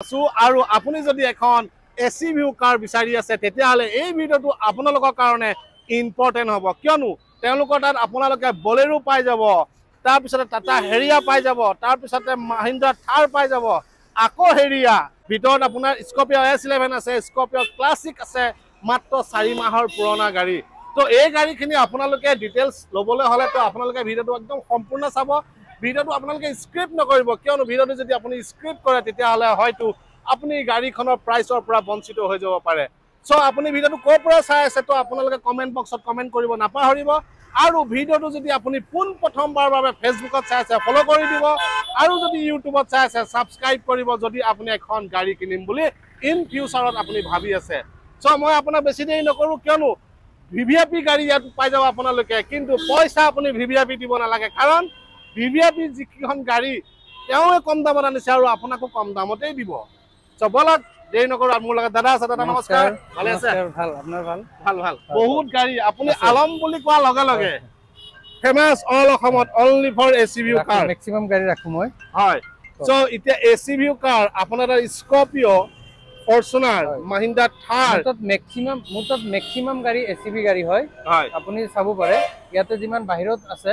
আৰু আপুনি যদি এখন এসি ভিউ কাৰ বিচাৰি আছে তেতিয়াহলে এই ভিডিওটো আপোনালোকৰ কাৰণে ইম্পৰ্টেন্ট হ'ব কিয়নো তেওঁলোকৰ তাত আপোনালোকে বলেৰো পাই যাব তাৰ পিছতে টাটা হেৰিয়া পাই যাব তাৰ পিছতে মহিন্দ্ৰা থাৰ পাই যাব আকৌ হেৰিয়া ভিতৰত আপোনাৰ স্কৰপিঅ S11 আছে স্কৰপিঅ ক্লাছিক আছে মাত্ৰ 4 মাহৰ পুৰণা গাড়ী তো এই গাড়ীখিনি আপোনালোকে ডিটেইলছ লবলৈ হলে তো আপোনালোকে ভিডিওটো একদম সম্পূৰ্ণ চাব ভিডিওটো আপোনালোকে স্ক্ৰিপ্ট নকৰিব কিয়নো ভিডিওটো যদি আপুনি স্ক্ৰিপ্ট কৰে তেতিয়াহলে হয়তো আপুনি গাড়ীখনৰ প্ৰাইচৰ পৰা বঞ্চিত হৈ যাব পাৰে সো আপুনি ভিডিওটো কোৰ পৰা চাই আছে তো আপোনালোকে কমেন্ট বক্সত কমেন্ট কৰিব নাপাহৰিব আৰু ভিডিওটো যদি আপুনি পোন প্ৰথমবাৰৰ বাবে ফেসবুকত চাই আছে ফলো কৰি দিব আৰু যদি ইউটিউবত চাই আছে সাবস্ক্ৰাইব কৰিব যদি আপুনি এখন গাড়ী কিনিম বুলি ইন ফিউচাৰত আপুনি ভাবি আছে সো মই আপোনাক বেছি দেৰি নকৰো কিয়নো ভিভিআইপি গাড়ী ইয়াত পাই যাব আপোনালোকে কিন্তু পইচা আপুনি ভিভিআইপি দিব নালাগে কাৰণ ভিভিআইপি যিখন গাড়ী তেওঁৱে কম দামত আনিছে আৰু আপোনাকো কম দামতেই দিব সো বলক দেৰি নকৰো মোৰ লগত দাদা আছে দাদা নমস্কাৰ ভালে আছে ভাল আপোনাৰ ভাল ভাল ভাল বহুত গাড়ী আপুনি আলম বুলি কোৱা লগে লগে ফেমাস অল অসমত only for AC view car maximum গাড়ী ৰাখো মই হয় সো এতিয়া এসি ভিউ কাৰ আপোনাৰ স্কৰপিঅ ফৰচুনাৰ মহিন্দ্ৰা থাৰ মুতত মেক্সিমাম গাড়ী এসিভি গাড়ী হয় আপুনি চাব পাৰে ইয়াতে যিমান বাহিৰত আছে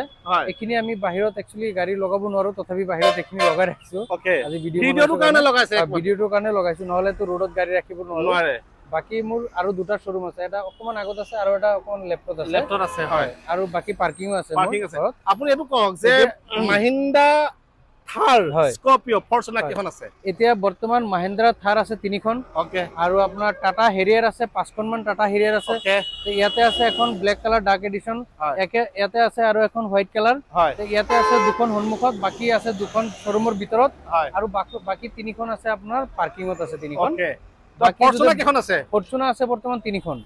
এখিনি আমি বাহিৰত একচুয়ালি গাড়ী লগাব নোৱাৰো তথাপি বাহিৰত এখিনি লগাই ৰাখিছো আজি ভিডিওটো কাৰণে লগাইছে ভিডিওটোৰ কাৰণে লগাইছো নহলে তো ৰোডত গাড়ী ৰাখিব নোৱাৰে বাকি মোৰ আৰু দুটা শোৰুম আছে এটা অকমান আগত আছে আৰু এটা অকমান লেফটত আছে হয় আৰু বাকি পাৰ্কিংও আছে আপুনি এটো কক যে মহিন্দ্ৰা থাৰ স্কৰপিঅ ফৰচুনাৰ কিখন আছে এতিয়া বৰ্তমান মহিন্দ্ৰা থাৰ আছে 3খন ওকে আৰু আপোনাৰ টাটা হেৰিয়াৰ আছে 5খন মান টাটা হেৰিয়াৰ আছে ইয়াতে আছে এখন ব্ল্যাক কালাৰ ডাৰ্ক এডিশন ইয়াতে আছে আৰু এখন হোৱাইট কালাৰ ইয়াতে আছে দুখন সন্মুখত বাকি আছে দুখন শোৰুমৰ ভিতৰত আৰু বাকি 3খন আছে আপোনাৰ পাৰ্কিংত আছে 3খন ওকে ফৰচুনাৰ কিখন আছে ফৰচুনাৰ আছে বৰ্তমান 3খন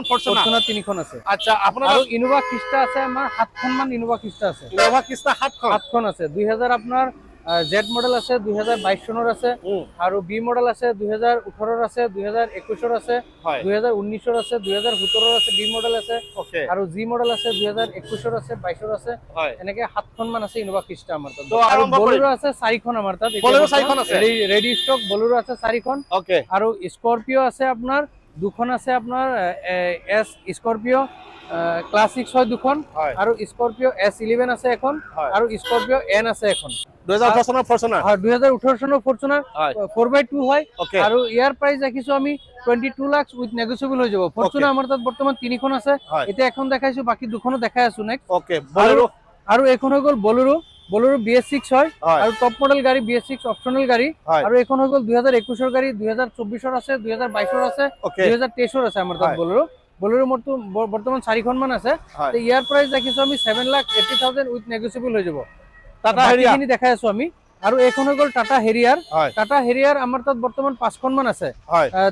ফৰচুনাৰ 3খন আছে আচ্ছা আপোনাৰ আৰু ইনোভা খ্ৰিষ্টা আছে আমাৰ 7খন মান ইনোভা খ্ৰিষ্টা আছে ইনোভা খ্ৰিষ্টা 7খন আছে 2000 আপোনাৰ জেড মডেল আছে 2022 চনৰ আছে আৰু বি মডেল আছে 2018 ৰ আছে 2021 ৰ আছে 2019 ৰ আছে 2017 ৰ আছে বি মডেল আছে আৰু জি মডেল আছে 2021 ৰ আছে 22 ৰ আছে এনেকে 7খন মান আছে ইনোভা খ্ৰিষ্টা আমাৰ তাত আৰু বলেৰো আছে 4খন আমাৰ তাত বলেৰো 4খন আছে ৰেডি ষ্টক বলেৰো আছে 4খন আৰু স্কৰপিঅ আছে আপোনাৰ দুখন আছে আপোনাৰ এস স্কৰপিঅ ক্লাছিক 6 দুখন আৰু স্কৰপিঅ S11 আছে এখন আৰু স্কৰপিঅ N আছে এখন 2018 চনৰ ফৰচুনাৰ হয় 2018 চনৰ ফৰচুনাৰ 4x2 হয় আৰু ইয়াৰ প্ৰাইস ৰাখিছো আমি 22 লাখ উইথ নেগোশিয়েবল হৈ যাব ফৰচুনাৰ আমাৰ তাত বৰ্তমান 3খন আছে এতিয়া এখন দেখাইছো বাকি দুখনো দেখাই আছো নেক্সট ওকে বলেৰো আৰু এখন হৈ গল বলেৰো BS6 হয় আৰু টপ মডেল গাড়ী BS6 অপশনাল গাড়ী আৰু এখন হৈ গল 2021 ৰ গাড়ী 2024 ৰ আছে 2022 ৰ আছে 2023 ৰ আছে আমাৰ তাত বলেৰো মৰটো বৰ্তমান 4খন মান আছে তে ইয়াৰ প্ৰাইস ৰাখিছো আমি 7,80,000 উইথ নেগোশিয়েবল হৈ যাব টাটা হেৰিয়াৰ দেখাই আছো আমি আৰু এখন হৈ গল টাটা হেৰিয়াৰ আমাৰ তাত বৰ্তমান 5খন মান আছে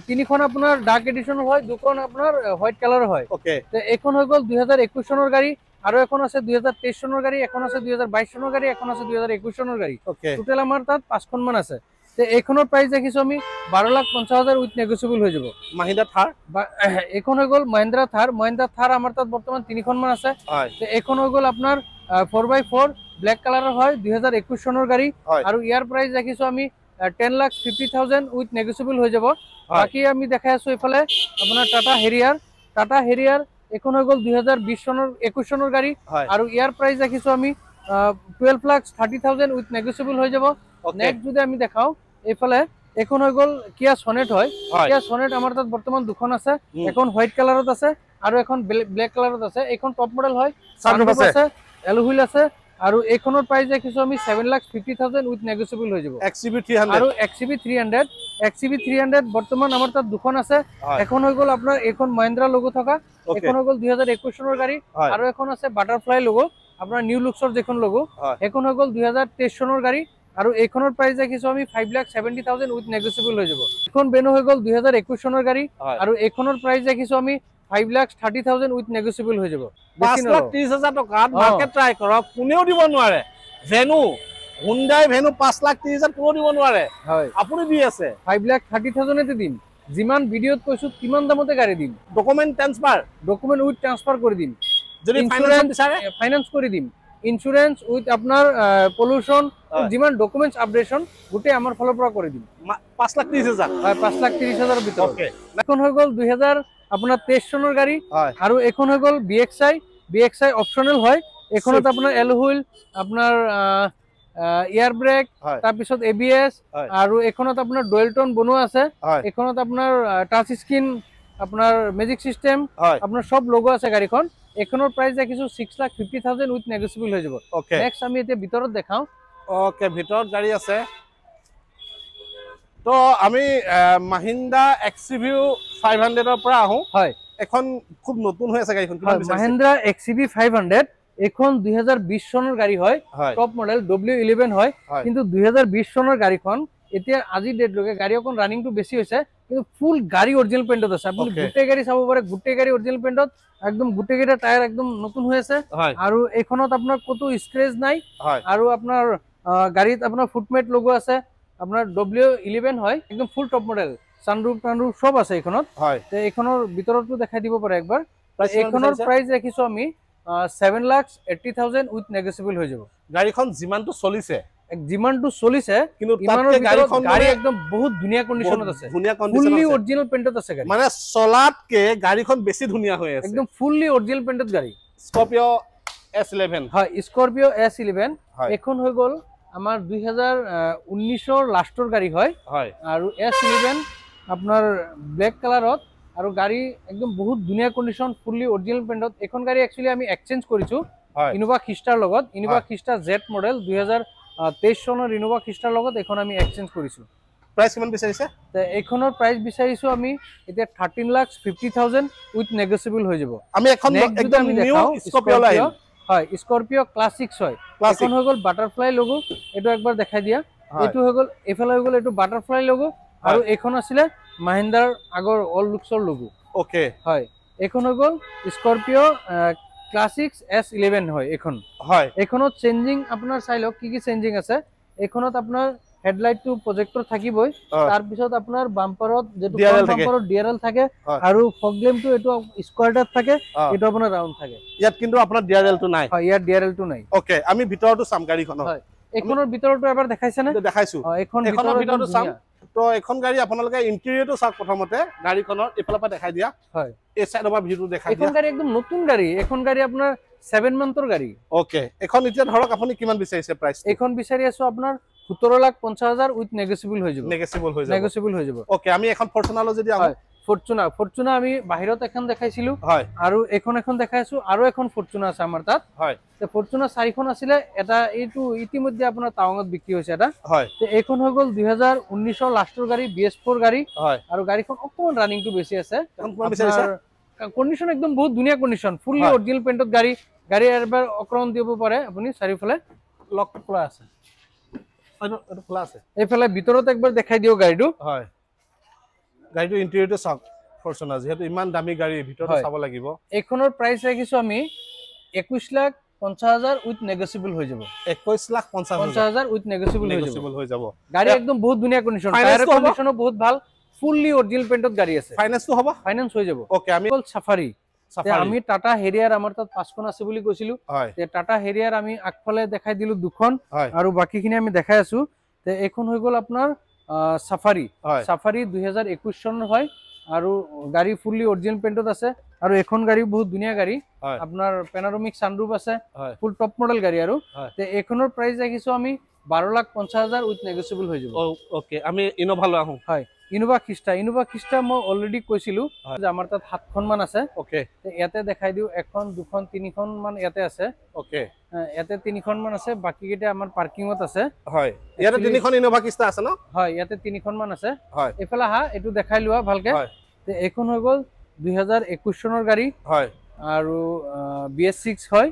3খন আপোনাৰ ডাৰ্ক এডিশন হয় দুখন আপোনাৰ হোৱাইট কালাৰ হয় তে এখন হৈ গল 2021 চনৰ গাড়ী আৰু এখন আছে 2023 চনৰ গাড়ী এখন আছে 2022 চনৰ গাড়ী এখন আছে 2021 চনৰ গাড়ী টোটাল আমাৰ তাত 5খন মান আছে তে এইখনৰ প্ৰাইস দেখিছো আমি 12,50,000 উইথ নেগোশিয়েবল হৈ যাব মহিন্দ্ৰা থাৰ এখন হৈ গল মহিন্দ্ৰা থাৰ আমাৰ তাত বৰ্তমান 3খন মান আছে তে এখন হৈ গল আপোনাৰ 4x4 ব্ল্যাক কালাৰৰ হয় 2021 চনৰ গাড়ী আৰু ইয়াৰ প্ৰাইস দেখিছো আমি 10,50,000 উইথ নেগোশিয়েবল হৈ যাব বাকি আমি দেখাই আছো ইফালে আপোনাৰ টাটা হেৰিয়াৰ এখন হৈ গল 2020 চনৰ 21 চনৰ গাড়ী আৰু ইয়াৰ প্ৰাইস দেখিছো আমি 12,30,000 উইথ নেগোশিয়েবল হৈ যাব নেক্সট যদি আমি দেখাও এইফালে এখন হৈ গল কিয়া সনেট হয় কিয়া সনেট আমাৰ তাত বৰ্তমান দুখন আছে এখন হোৱাইট কালাৰত আছে আৰু এখন ব্ল্যাক কালাৰত আছে এখন টপ মডেল হয় সানৰুফ আছে এলহুইল আছে আৰু এইখনৰ প্ৰাইস দেখিছো আমি 7,50,000 উইথ নেগোশিয়েবল হৈ যাব XCV300 আৰু XCV300 বৰ্তমান আমাৰ তাত দুখন আছে এখন হৈ গল আপোনাৰ এখন মহিন্দ্ৰা লোগো থকা এখন হৈ গল 2021 চনৰ গাড়ী আৰু এখন আছে বাটাৰফ্লাই লোগো আপোনাৰ নিউ লুকছৰ যেখন লোগো এখন হৈ গল 2023 চনৰ গাড়ী আৰু এইখনৰ প্ৰাইস দেখিছো আমি 5,70,000 উইথ নেগোশিয়েবল হৈ যাব এখন বেনো হৈ গল 2021 চনৰ গাড়ী আৰু এইখনৰ প্ৰাইস দেখিছো আমি 5,30,000 উইথ নেগোশিয়েবল হৈ যাব 5,30,000 টকা মাৰ্কেট ট্ৰাই কৰক কোনেও দিব নোৱাৰে ভেনু হুন্ডাই ভেনু 5,30,000 কোনেও দিব নোৱাৰে আপুনি দি আছে 5,30,000 এতে দিম যিমান ভিডিওত কৈছো কিমান দামতে গাড়ী দিম ডকুমেন্ট উইথ ট্ৰান্সফাৰ কৰি দিম যদি ফাইনান্স বিচাৰে ফাইনান্স কৰি দিম ইন্স্যুৰেন্স উইথ আপোনাৰ পলিউশন যিমান ডকুমেন্টস আপডেশন গোটেই আমাৰ ফালৰ পৰা কৰি দিম 5,30,000 হয় 5,30,000 ভিতৰত এখন হৈ গ'ল 2000 আপোনাৰ 23 চনৰ গাড়ী আৰু এখন হৈ গ'ল BXI অপচনেল হয় এখনত আপোনাৰ এল হুইল আপোনাৰ এয়াৰ ব্ৰেক তাৰ পিছত ABS আৰু এখনত আপোনাৰ ডুৱেল টোন বনোৱা আছে এখনত আপোনাৰ টাচ স্ক্ৰিন আপোনাৰ মেজিক সিস্টেম আপোনাৰ সব লোগো আছে গাড়ীখন এখনৰ প্ৰাইস দেখিছো 6,50,000 উইথ নেগোশিয়েবল হৈ যাব নেক্সট আমি এতিয়া ভিতৰত দেখাও ওকে ভিতৰত গাড়ী আছে তো আমি মাহিন্দ্ৰা XUV 500 ৰ পৰা আহো হয় এখন খুব নতুন হৈ আছে গাড়ীখন কিমান বিচাৰিছে মাহিন্দ্ৰা XUV 500 এখন 2020 চনৰ গাড়ী হয় টপ মডেল W11 হয় কিন্তু 2020 চনৰ গাড়ীখন এতিয়া আজি ডেট লগে গাড়ী অকন ৰানিং টু বেছি হৈছে কিন্তু ফুল গাড়ী অৰিজিনাল পেইন্টত আছে আপুনি গুটে গাড়ী চাব পাৰে গুটে গাড়ী অৰিজিনাল পেইন্টত একদম গুটে গেটা টায়াৰ একদম নতুন হৈ আছে আৰু এখনত আপোনাৰ কতো স্ক্ৰেচ নাই আৰু আপোনাৰ গাড়ীত আপোনাৰ ফুটমেট লোগো আছে আপোনাৰ W11 হয় একদম ফুল টপ মডেল সানৰুফ সব আছে এখনত তে এখনৰ ভিতৰটো দেখাই দিব পাৰে একবাৰ এখনৰ প্ৰাইস ৰাখিছো আমি 7,80,000 উইথ নেগোশিয়েবল হৈ যাব গাড়ীখন যিমানটো চলিছে কিন্তু তাতে গাড়ীখন গাড়ী একদম বহুত ধুনিয়া কন্ডিশনত আছে ফুললি অৰিজিনাল পেইন্টত আছে গাড়ী মানে চলাতকে গাড়ীখন বেছি ধুনিয়া হৈ আছে একদম ফুললি অৰিজিনাল পেইন্টত গাড়ী স্কৰপিও S11 হয় স্কৰপিও S11 এখন হৈ গল আমাৰ 2019 ৰ লাষ্টৰ গাড়ী হয় আৰু S11 আপোনাৰ ব্ল্যাক কালাৰত আৰু গাড়ী একদম বহুত ধুনিয়া কন্ডিশন ফুললি অৰিজিনাল পেইন্টত এখন গাড়ী একচুয়ালি আমি এক্সচেঞ্জ কৰিছো ইনোভা খিষ্টাৰ লগত ইনোভা খিষ্টা Z মডেল 2023 চনৰ ইনোভা খিষ্টাৰ লগত এখন আমি এক্সচেঞ্জ কৰিছো প্ৰাইস কিমান বিচাৰিছে তে এখনৰ প্ৰাইস বিচাৰিছো আমি এতিয়া 13,50,000 উইথ নেগোশিয়েবল হৈ যাব আমি এখন একদম নিউ স্কৰপিও লাইন হয় স্কৰপিও ক্লাসিক্স হয় এখন হৈ গল বাটাৰফ্লাই লোগো এটো একবাৰ দেখাই দিয়া এটো হৈ গল এফালে হৈ গল এটো বাটাৰফ্লাই লোগো আৰু এখন আছিল মাহিন্দ্ৰাৰ আগৰ অল লুকছৰ লোগো ওকে হয় এখন হৈ গল স্কৰপিও ক্লাসিক্স S11 হয় এখন হয় এখনত চেঞ্জিং আপোনাৰ চাইলক কি চেঞ্জিং আছে এখনত আপোনাৰ হেডলাইট টু প্ৰজেক্টৰ থাকিবই তাৰ পিছত আপোনাৰ বাম্পাৰত যেটো বাম্পাৰত DRL থাকে আৰু ফগ ল্যাম্পটো এটো স্কোয়াৰডাত থাকে এটো আপোনাৰ ৰাউন্ড থাকে ইয়াত কিন্তু আপোনাৰ DRL টো নাই হয় ইয়াত DRL টো নাই ওকে আমি ভিতৰটো চাম গাড়ীখনৰ হয় এখনৰ ভিতৰটো এবাৰ দেখাইছে না দেখাইছো এখনৰ ভিতৰটো চাম তো এখন গাড়ী আপোনালোকে ইন্টেৰিয়ৰটো চাওক প্ৰথমতে গাড়ীখনৰ এফালৰ পৰা দেখাই দিয়া হয় এই সাইডৰ পৰা ভিউটো দেখাই দিয়া এখন গাড়ী একদম নতুন গাড়ী এখন গাড়ী আপোনাৰ 7 মান্থৰ গাড়ী ওকে এখন এতিয়া ধৰক আপুনি কিমান বিচাৰিছে প্ৰাইস এখন বিচাৰি আছো আপোনাৰ 17,50,000 উইথ নেগোশিয়েবল হৈ যাব নেগোশিয়েবল হৈ যাব ওকে আমি এখন ফৰচুনাৰলৈ যদি আহো ফৰচুনা আমি বাহিৰত এখন দেখাইছিলো হয় আৰু এখন দেখাইছো আৰু এখন ফৰচুনা আছে আমাৰ তাত হয় তে ফৰচুনা 4খন আছিল এটা এইটো ইতিমধ্যে আপোনাৰ টাউনত বিক্ৰী হৈছে এটা হয় তে এখন হৈ গল 2019 ৰ লাষ্টৰ গাড়ী BS4 গাড়ী হয় আৰু গাড়ীখন অকমান ৰানিং টু বেছি আছে এখন কোন বিচাৰিছে কন্ডিশন একদম বহুত ধুনিয়া কন্ডিশন ফুললি অৰিজিনাল পেইন্টত গাড়ী এবাৰ অকৰণ দিব পাৰে আপুনি চাৰিফালে লক খোলা আছে এটা খোলা আছে এইফালে ভিতৰত একবাৰ দেখাই দিও গাড়ীটো হয় গাড়ীটো ইন্টেৰিয়ৰটো চাওক ফৰচুনাৰ যেহেতু ইমান দামী গাড়ী ভিতৰটো চাব লাগিব এখনৰ প্ৰাইস ৰাখিছো আমি 21,50,000 উইথ নেগোশিয়েবল হৈ যাব 21,50,000 উইথ নেগোশিয়েবল হৈ যাব গাড়ী একদম বহুত ধুনিয়া কন্ডিশন টায়াৰ কন্ডিশনো বহুত ভাল ফুললি অৰিজিনাল পেইন্টত গাড়ী আছে ফাইনান্সটো হ'ব ফাইনান্স হৈ যাব ওকে আমি সাফাৰি আমি টাটা হেৰিয়াৰ আমাৰ তাত 5খন আছে বুলি কৈছিলো তে টাটা হেৰিয়াৰ আমি আগফালে দেখাই দিলো দুখন আৰু বাকিখিনি আমি দেখাই আছো তে এখন হৈ গল আপোনাৰ সাফাৰি 2021 চনৰ হয় আৰু গাড়ী ফুললি অৰিজিনাল পেইন্টত আছে আৰু এখন গাড়ী বহুত ধুনিয়া গাড়ী আপোনাৰ পেনাৰোমিক সানৰুফ আছে ফুল টপ মডেল গাড়ী আৰু তে এখনৰ প্ৰাইস ৰাখিছো আমি 12,50,000 উইথ নেগোশিয়েবল হৈ যাব ওকে আমি ইনোভা লৈ আহো হয় ইনোভা খিষ্টা মই অলৰেডি কৈছিলো যে আমাৰ তাত 7খন মান আছে ওকে ইয়াতে দেখাই দিও 1খন 2খন 3খন মান ইয়াতে আছে ওকে ইয়াতে 3খন মান আছে বাকি কেইটা আমাৰ পাৰ্কিংত আছে হয় ইয়াতে 3খন ইনোভা খিষ্টা আছে ন হয় ইয়াতে 3খন মান আছে হয় এফালে হা এটো দেখাই লোৱা ভালকে তে এখন হৈ গল 2021 চনৰ গাড়ী হয় আৰু BS6 হয়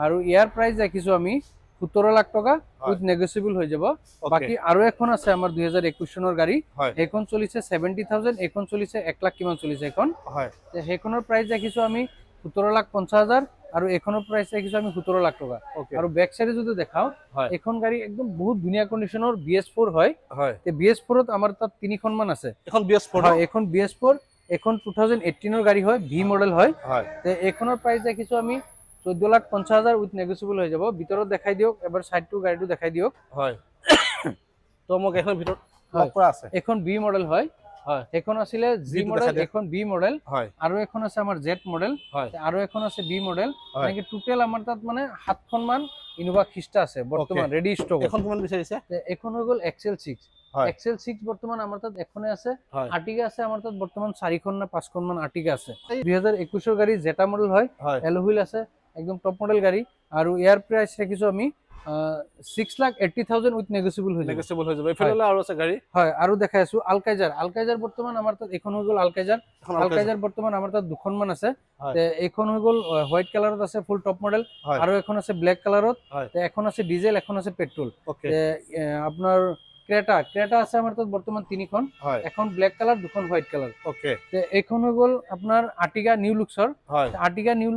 আৰু ইয়াৰ প্ৰাইস ৰাখিছো আমি 17 লাখ টাকা উইথ নেগোশিয়েবল হৈ যাব বাকি আৰু এখন আছে আমাৰ 2021 চনৰ গাড়ী এখন চলিছে 70,000 এখন চলিছে 1 লাখ কিমান চলিছে এখন হয় তে হেখনৰ প্ৰাইস ৰাখিছো আমি 17,50,000 আৰু এখনৰ প্ৰাইস ৰাখিছো আমি 17 লাখ টাকা আৰু ব্যাক সাইডে যদি দেখাও এখন গাড়ী একদম বহুত ধুনিয়া কন্ডিশনৰ BS4 হয় তে BS4 ত আমাৰ তাত 3খন মান আছে এখন BS4 হয় এখন BS4 এখন 2018 ৰ গাড়ী হয় V মডেল হয় তে এখনৰ প্ৰাইস ৰাখিছো আমি 14,50,000 উইথ নেগোচিয়েবল হৈ যাব ভিতৰত দেখাই দিওক এবাৰ সাইডটো গাড়ীটো দেখাই দিওক হয় তো মোক এখন ভিতৰত লক কৰা আছে এখন বি মডেল হয় হয় এখন আছিল জি মডেল এখন বি মডেল হয় আৰু এখন আছে আমাৰ জেড মডেল আৰু এখন আছে বি মডেল মানে টোটাল আমাৰ তাত মানে 7খন মান ইনোভা খিষ্টা আছে বৰ্তমান ৰেডি ষ্টক এখন কিমান বিচাৰিছে এখন হৈ গল এক্সেল 6 এক্সেল 6 বৰ্তমান আমাৰ তাত এখনে আছে আৰ্টিগা আছে আমাৰ তাত বৰ্তমান 4খন না 5খন মান আৰ্টিগা আছে 2021 ৰ গাড়ী জেটা মডেল হয় এলহুইল আছে একদম টপ মডেল গাড়ী আৰু ইয়াৰ প্ৰাইস ৰাখিছো আমি 6,80,000 উইথ নেগোচিয়েবল হৈ যাব এফালে আৰু আছে গাড়ী হয় আৰু দেখাই আছো আলকাইজাৰ বৰ্তমান আমাৰ তাত এখন হৈ গল আলকাইজাৰ বৰ্তমান আমাৰ তাত দুখন মান আছে তে এখন হৈ গল হোৱাইট কালাৰত আছে ফুল টপ মডেল আৰু এখন আছে ব্ল্যাক কালাৰত তে এখন আছে ডিজেল এখন আছে পেট্ৰল তে আপোনাৰ ক্ৰেটা আছে আমাৰ তাত বৰ্তমান 3খন এখন ব্ল্যাক কালাৰ দুখন হোৱাইট কালাৰ ওকে তে এখন হৈ গল আপোনাৰ আৰ্টিগা নিউ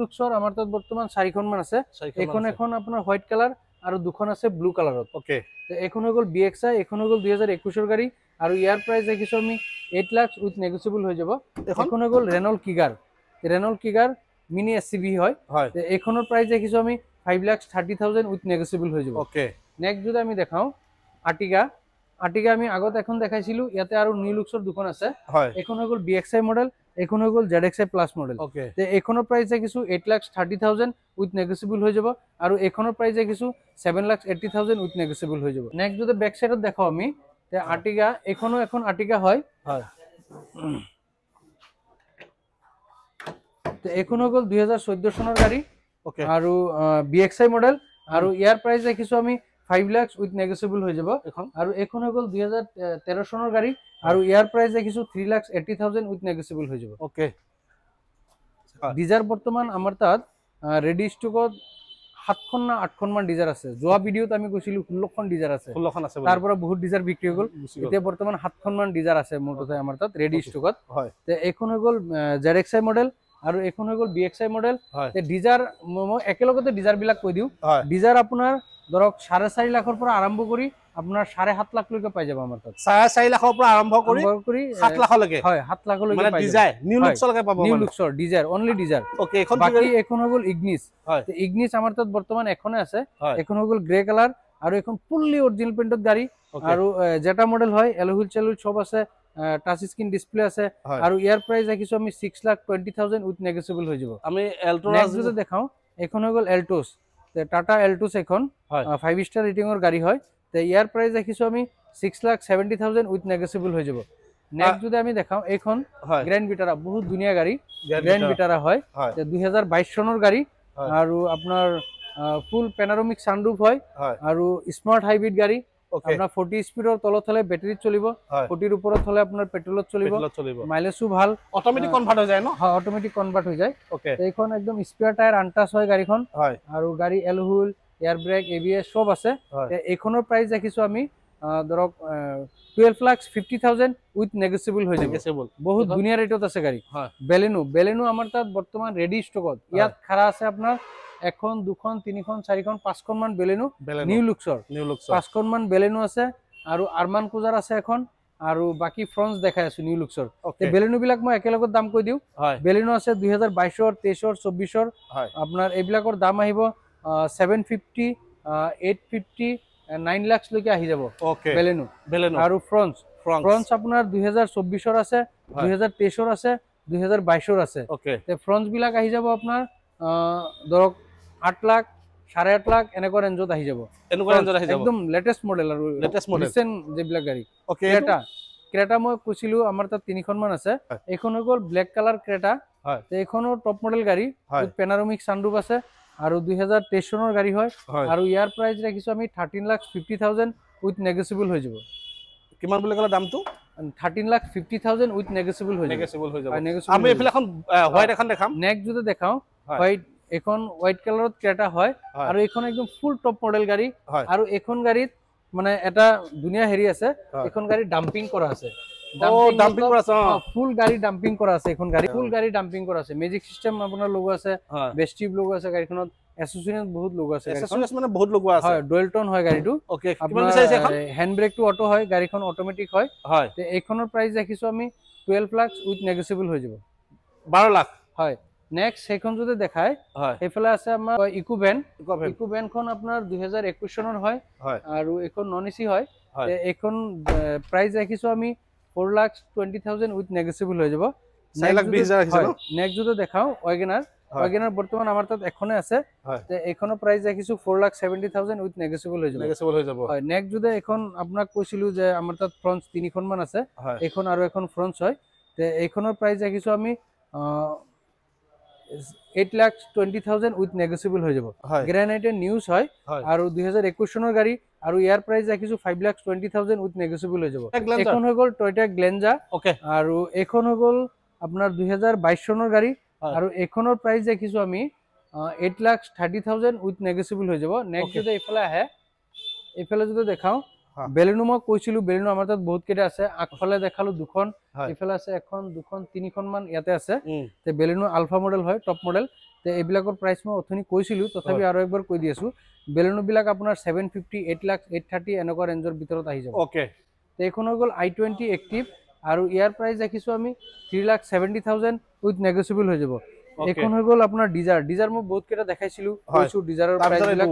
লুক্সৰ আমাৰ তাত বৰ্তমান 4খন মান আছে এখন আপোনাৰ হোৱাইট কালাৰ আৰু দুখন আছে ব্লু কালাৰত ওকে তে এখন হৈ গল বিএক্সআই এখন হৈ গল 2021 ৰ গাড়ী আৰু ইয়াৰ প্ৰাইস দেখিছো আমি 8 লাখ উইথ নেগোচিয়েবল হৈ যাব এখন হৈ গল ৰেনল্ট কিগাৰ মিনি এসইভি হয় তে এখনৰ প্ৰাইস দেখিছো আমি 5,30,000 উইথ নেগোচিয়েবল হৈ যাব ওকে নেক্সট যদি আমি দেখাও আৰ্টিগা আমি আগত এখন দেখাইছিলো ইয়াতে আৰু নিউ লুক্সৰ দুখন আছে এখন হৈ গল বিএক্সআই মডেল এখন হৈ গল জেডএক্সআই প্লাস মডেল তে এখনৰ প্ৰাইস দেখিছো 8,30,000 উইথ নেগোচিয়েবল হৈ যাব আৰু এখনৰ প্ৰাইস দেখিছো 7,80,000 উইথ নেগোচিয়েবল হৈ যাব নেক্সট যদি ব্যাক সাইডত দেখাও আমি তে আৰ্টিগা এখন আৰ্টিগা হয় তে এখন হৈ গল 2014 চনৰ গাড়ী ওকে আৰু বিএক্সআই মডেল আৰু ইয়াৰ প্ৰাইস দেখিছো আমি 5 লাখ উইথ নেগোচিয়েবল হৈ যাব এখন আৰু এখন হৈ গল 2013 চনৰ গাড়ী আৰু ইয়াৰ প্ৰাইস দেখিছো 3,80,000 উইথ নেগোচিয়েবল হৈ যাব ওকে ডিজাৰ বৰ্তমান আমাৰ তাত ৰেডি ষ্টকত 7খন না 8খন মান ডিজাৰ আছে যোৱা ভিডিওত আমি কৈছিলো 16খন ডিজাৰ আছে 16খন আছে তাৰ পৰা বহুত ডিজাৰ বিক্ৰী হৈ গল এতিয়া বৰ্তমান 7খন মান ডিজাৰ আছে মোৰতে আমাৰ তাত ৰেডি ষ্টকত হয় তে এখন হৈ গল জেডএক্সআই মডেল আৰু এখন হৈ গল বিএক্সআই মডেল তে ডিজাৰ মই একেলগতে ডিজাৰ বিলাক কৈ দিও ডিজাৰ আপোনাৰ ধৰক 4.5 লাখৰ পৰা আৰম্ভ কৰি আপোনাৰ 7.5 লাখ লৈকে পাই যাব আমাৰ তাত 4.5 লাখৰ পৰা আৰম্ভ কৰি 7 লাখলৈকে হয় 7 লাখলৈকে পাই যাব মানে ডিজাই নিউ লুক্সলৈকে পাব নিউ লুক্সৰ ডিজাৰ অনলি ডিজাৰ ওকে এখন বাকি এখন হৈ গল ইগনিস তে ইগনিস আমাৰ তাত বৰ্তমান এখনে আছে এখন হৈ গল গ্ৰে কালাৰ আৰু এখন ফুললি অৰিজিনাল পেইন্টত গাড়ী আৰু জেটা মডেল হয় এলহুইল চেলুইল সব আছে টাচ স্ক্ৰিন ডিসপ্লে আছে আৰু ইয়াৰ প্ৰাইস দেখিছো আমি 6,20,000 উইথ নেগোচিয়েবল হৈ যাব আমি এল্ট্ৰাছ যদি দেখাও এখন হৈ গল এল্টোস তে টাটা এল্টোস এখন 5 স্টার ৰেটিংৰ গাড়ী হয় তে ইয়াৰ প্ৰাইস দেখিছো আমি 6,70,000 উইথ নেগোচিয়েবল হৈ যাব নেক্সট যদি আমি দেখাও এখন গ্র্যান্ড ভিটারা বহুত ধুনিয়া গাড়ী গ্র্যান্ড ভিটারা হয় তে 2022 চনৰ গাড়ী আৰু আপোনাৰ ফুল প্যানোৰামিক সানৰুফ হয় আৰু স্মাৰ্ট হাইব্ৰিড গাড়ী আপনাৰ 40 স্পিডৰ তলত হলে ব্যাটাৰি চলিব 40 ৰ ওপৰত হলে আপোনাৰ পেট্ৰলত চলিব মাইলেজও ভাল অটোমেটিক কনভার্ট হৈ যায় ন হয় অটোমেটিক কনভার্ট হৈ যায় ওকে এইখন একদম স্পেয়ার টায়ার আনটাচ হয় গাড়ীখন হয় আৰু গাড়ী এলহুইল এয়াৰ ব্ৰেক এবিএস সব আছে এইখনৰ প্ৰাইস দেখিছো আমি ধৰক 12,50,000 উইথ নেগোচিয়েবল হৈ যাব বহুত ধুনিয়া ৰেটত আছে গাড়ী বেলেনো আমাৰ তাত বৰ্তমান ৰেডি ষ্টকত ইয়াত খাৰা আছে আপোনাৰ এখন দুখন তিনিখন চাৰিখন পাঁচখন মান বেলেনো নিউ লুক্সৰ 5খন মান বেলেনো আছে আৰু আৰমান কুজাৰ আছে এখন আৰু বাকি ফ্ৰন্টস দেখাই আছো নিউ লুক্সৰ তে বেলেনো বিলাক মই একেলগত দাম কৈ দিও বেলেনো আছে 2022 ৰ 23 ৰ 24 ৰ আপোনাৰ এইবিলাকৰ দাম আহিব 750 850 9 লাখ লৈকে আহি যাব বেলেনো আৰু ফ্ৰন্টস আপোনাৰ 2024 ৰ আছে 2023 ৰ আছে 2022 ৰ আছে তে ফ্ৰন্টস বিলাক আহি যাব আপোনাৰ ধৰক 8 লাখ 8.5 লাখ এনেকুৱা ৰেঞ্জত আহি যাব একদম লেটেস্ট মডেল আৰু ৰিসেন্ট যেবিলাক গাড়ী ক্ৰেটা মই কৈছিলো আমাৰ তাত 3খন মান আছে এখন হৈ গল ব্ল্যাক কালাৰ ক্ৰেটা তে এখনৰ টপ মডেল গাড়ী প্যানোৰামিক সানৰুফ আছে আৰু 2023 চনৰ গাড়ী হয় আৰু ইয়াৰ প্ৰাইস ৰাখিছো আমি 13,50,000 উইথ নেগোচিয়েবল হৈ যাব কিমান বুলি কলা দামটো 13,50,000 উইথ নেগোচিয়েবল হৈ যাব আমি এফালে এখন হোয়াইট এখন দেখাম নেক্সট যদি দেখাও হোয়াইট এখন হোয়াইট কালাৰত ক্ৰেটা হয় আৰু এখন একদম ফুল টপ মডেল গাড়ী আৰু এখন গাড়ীত মানে এটা দুনিয়া হেৰি আছে এখন গাড়ী ডাম্পিং কৰা আছে ডাম্পিং কৰা আছে ফুল গাড়ী ডাম্পিং কৰা আছে এখন গাড়ী ফুল গাড়ী ডাম্পিং কৰা আছে মেজিক সিস্টেম আপোনাৰ লগো আছে বেস্টিভ লগো আছে গাড়ীখনত এসোসিয়েশন বহুত লগো আছে এসোসিয়েশন মানে বহুত লগো আছে হয় ডুৱেলটন হয় গাড়ীটো ওকে কিমান বিচাৰিছে এখন হ্যান্ড ব্ৰেক টু অটো হয় গাড়ীখন অটোমেটিক হয় তে এইখনৰ প্ৰাইস ৰাখিছো আমি 12 লাখ উইথ নেগোচিয়েবল হৈ যাব 12 লাখ হয় নেক্সট সেইখন যদি দেখায় হয় সেইফালে আছে আমাৰ ইকো খন আপোনাৰ 2021 চনৰ হয় আৰু এখন নন এসি হয় এখন প্ৰাইস ৰাখিছো আমি 4,20,000 উইথ নেগোচিয়েবল হৈ যাব 4,20,000 ৰাখিছো নেক্সট যদি দেখাও ওয়াগনার বর্তমান আমার তাত এখনে আছে তে এখনো প্রাইস রাখিছো 4,70,000 উইথ নেগোচিয়েবল হৈ যাব হয় নেক্সট যদি এখন আপোনাক কৈছিলো যে আমার তাত ফ্রন্টস তিনিখন মান আছে এখন আৰু এখন ফ্ৰন্টস হয় তে এখনৰ প্ৰাইস ৰাখিছো আমি 8,20,000 উইথ নেগোচিয়েবল হৈ যাব গ্ৰানাইট নিউজ হয় আৰু 2021 চনৰ গাড়ী আৰু ইয়াৰ প্ৰাইস ৰাখিছো 5,20,000 উইথ নেগোচিয়েবল হৈ যাব এখন হৈ গল টয়োটা গ্লেঞ্জা আৰু এখন হৈ গল আপোনাৰ 2022 চনৰ গাড়ী আৰু এখনৰ প্রাইস দেখিছো আমি 8,30,000 উইথ নেগোচিয়েবল হৈ যাব নেক্সট যদি এফালে আহে এফালে যদি দেখাও বেলেনো মই কৈছিলো বেলেনো আমাৰ তাত বহুত কেটা আছে আগফালে দেখালো দুখন এফালে আছে এখন দুখন তিনিখন মান ইয়াতে আছে তে বেলেনো আলফা মডেল হয় টপ মডেল তে এইবিলাকৰ প্ৰাইস মই অথনি কৈছিলো তথাপি আৰু একবাৰ কৈ দি আছো বেলেনো বিলাক আপোনাৰ 750 8,00,000 830 এনেকুৱা ৰেঞ্জৰ ভিতৰত আহি যাব ওকে তে এখন হৈ গল i20 এক্টিভ আৰু ইয়াৰ প্রাইস দেখিছো আমি 3,70,000 উইথ নেগোচিয়েবল হৈ যাব এখন হৈ গল আপোনাৰ ডিজাৰ মই বহুত কেটা দেখাইছিলো কৈছো ডিজাৰৰ প্ৰাইস বিলাক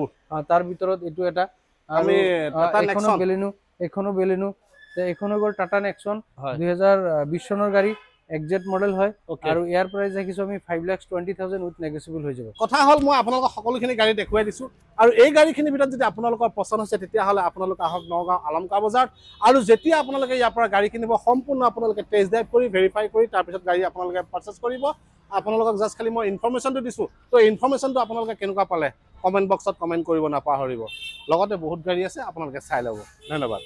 তাৰ ভিতৰত এটো এটা আমি টাটা নেক্সন এখনো বেলেনো তে এখন হৈ গল টাটা নেক্সন 2020 চনৰ গাড়ী এক্সজেট মডেল হয় আৰু ইয়াৰ প্রাইস দেখিছো আমি 5,20,000 উইথ নেগোচিয়েবল হৈ যাব কথা হল মই আপোনালোকক সকলোখিনি গাড়ী দেখুৱাই দিছো আৰু এই গাড়ীখিনিৰ ভিতৰত যদি আপোনালোকৰ পছন্দ হৈছে তেতিয়া হলে আপোনালোক আহক নগাঁও আলমকা বজাৰ আৰু যেতিয়া আপোনালোকে ইয়াৰ পৰা গাড়ী কিনিব সম্পূৰ্ণ আপোনালোকে টেষ্ট ড্ৰাইভ কৰি ভেৰিফাই কৰি তাৰ পিছত গাড়ী আপোনালোকে পাৰচেজ কৰিব আপোনালোকক জাস্ট খালি মই ইনফৰমেশনটো দিছো তো ইনফৰমেশনটো আপোনালোকে কেনেকুৱা পালে কমেন্ট বক্সত কমেন্ট কৰিব নাপাহৰিব লগতে বহুত গাড়ী আছে আপোনালোকে চাই ল'ব ধন্যবাদ